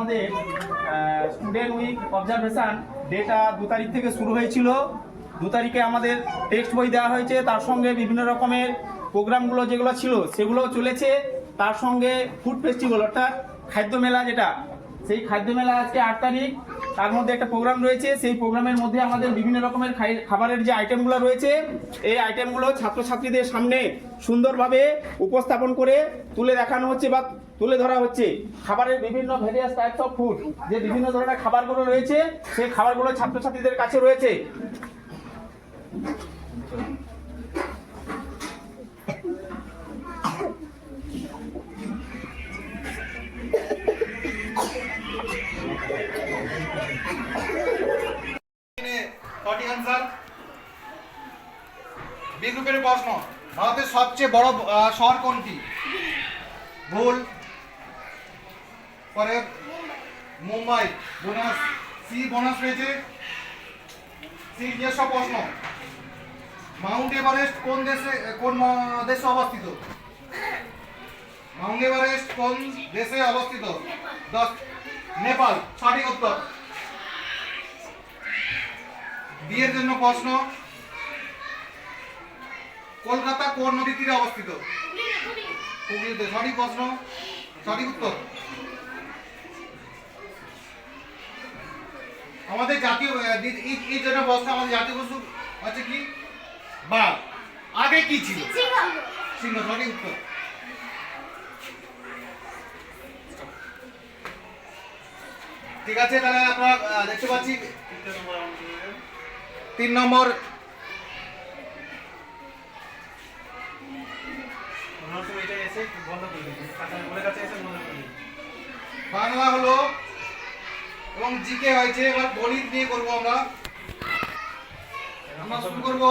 আমাদের student week observation data 2 তারিখ থেকে শুরু হয়েছিল। 2 তারিখে আমাদের টেক্সট বই দেওয়া হয়েছে, তার সঙ্গে বিভিন্ন রকমের প্রোগ্রামগুলো যেগুলো ছিল সেগুলোও চলেছে। তার সঙ্গে ফুড ফেস্টিভ্যাল অর্থাৎ খাদ্য মেলা, যেটা সেই খাদ্য মেলা আজকে 8 তারিখ, তার মধ্যে একটা প্রোগ্রাম রয়েছে। সেই প্রোগ্রামের মধ্যে আমাদের বিভিন্ন রকমের খাবারের যে আইটেমগুলো রয়েছে, এই আইটেমগুলো ছাত্রছাত্রীদের সামনে সুন্দরভাবে উপস্থাপন করে তুলে দেখানো হচ্ছে বা তুলে ধরা হচ্ছে। খাবারের বিভিন্ন ভেরিয়াস টাইপস অফ ফুড, যে বিভিন্ন ধরনের খাবারগুলো রয়েছে সেই খাবারগুলো ছাত্রছাত্রীদের কাছে রয়েছে। সঠিক आंसर বি গ্রুপের প্রশ্ন, ভারতের সবচেয়ে বড় শহর কোনটি? ভুল। পরে মুম্বাই। বোনাস সি, বোনাস পেয়েছে সি। নিজস্ব প্রশ্ন, মাউন্ট এভারেস্ট কোন দেশে অবস্থিত? মাউন্ট এভারেস্ট কোন দেশে অবস্থিত? 10 নেপাল। সঠিক উত্তর। বিয়ের জন্য প্রশ্ন, কলকাতা কোন নদীর তীরে অবস্থিত? হুগলিতে। সঠিক প্রশ্ন, সঠিক উত্তর। আমাদের জাতীয় এই জন্য প্রশ্ন, আমাদের জাতীয় পশু হচ্ছে কি? বাঘ। আগে কি ছিল? সিংহ। সঠিক উত্তর। ঠিক আছে, তাহলে আপনারা দেখতে পাচ্ছি 3 নম্বর বাংলা হলো এবং জিকে হয়েছে। এবার গণিত নিয়ে করবো আমরা শুরু করবো।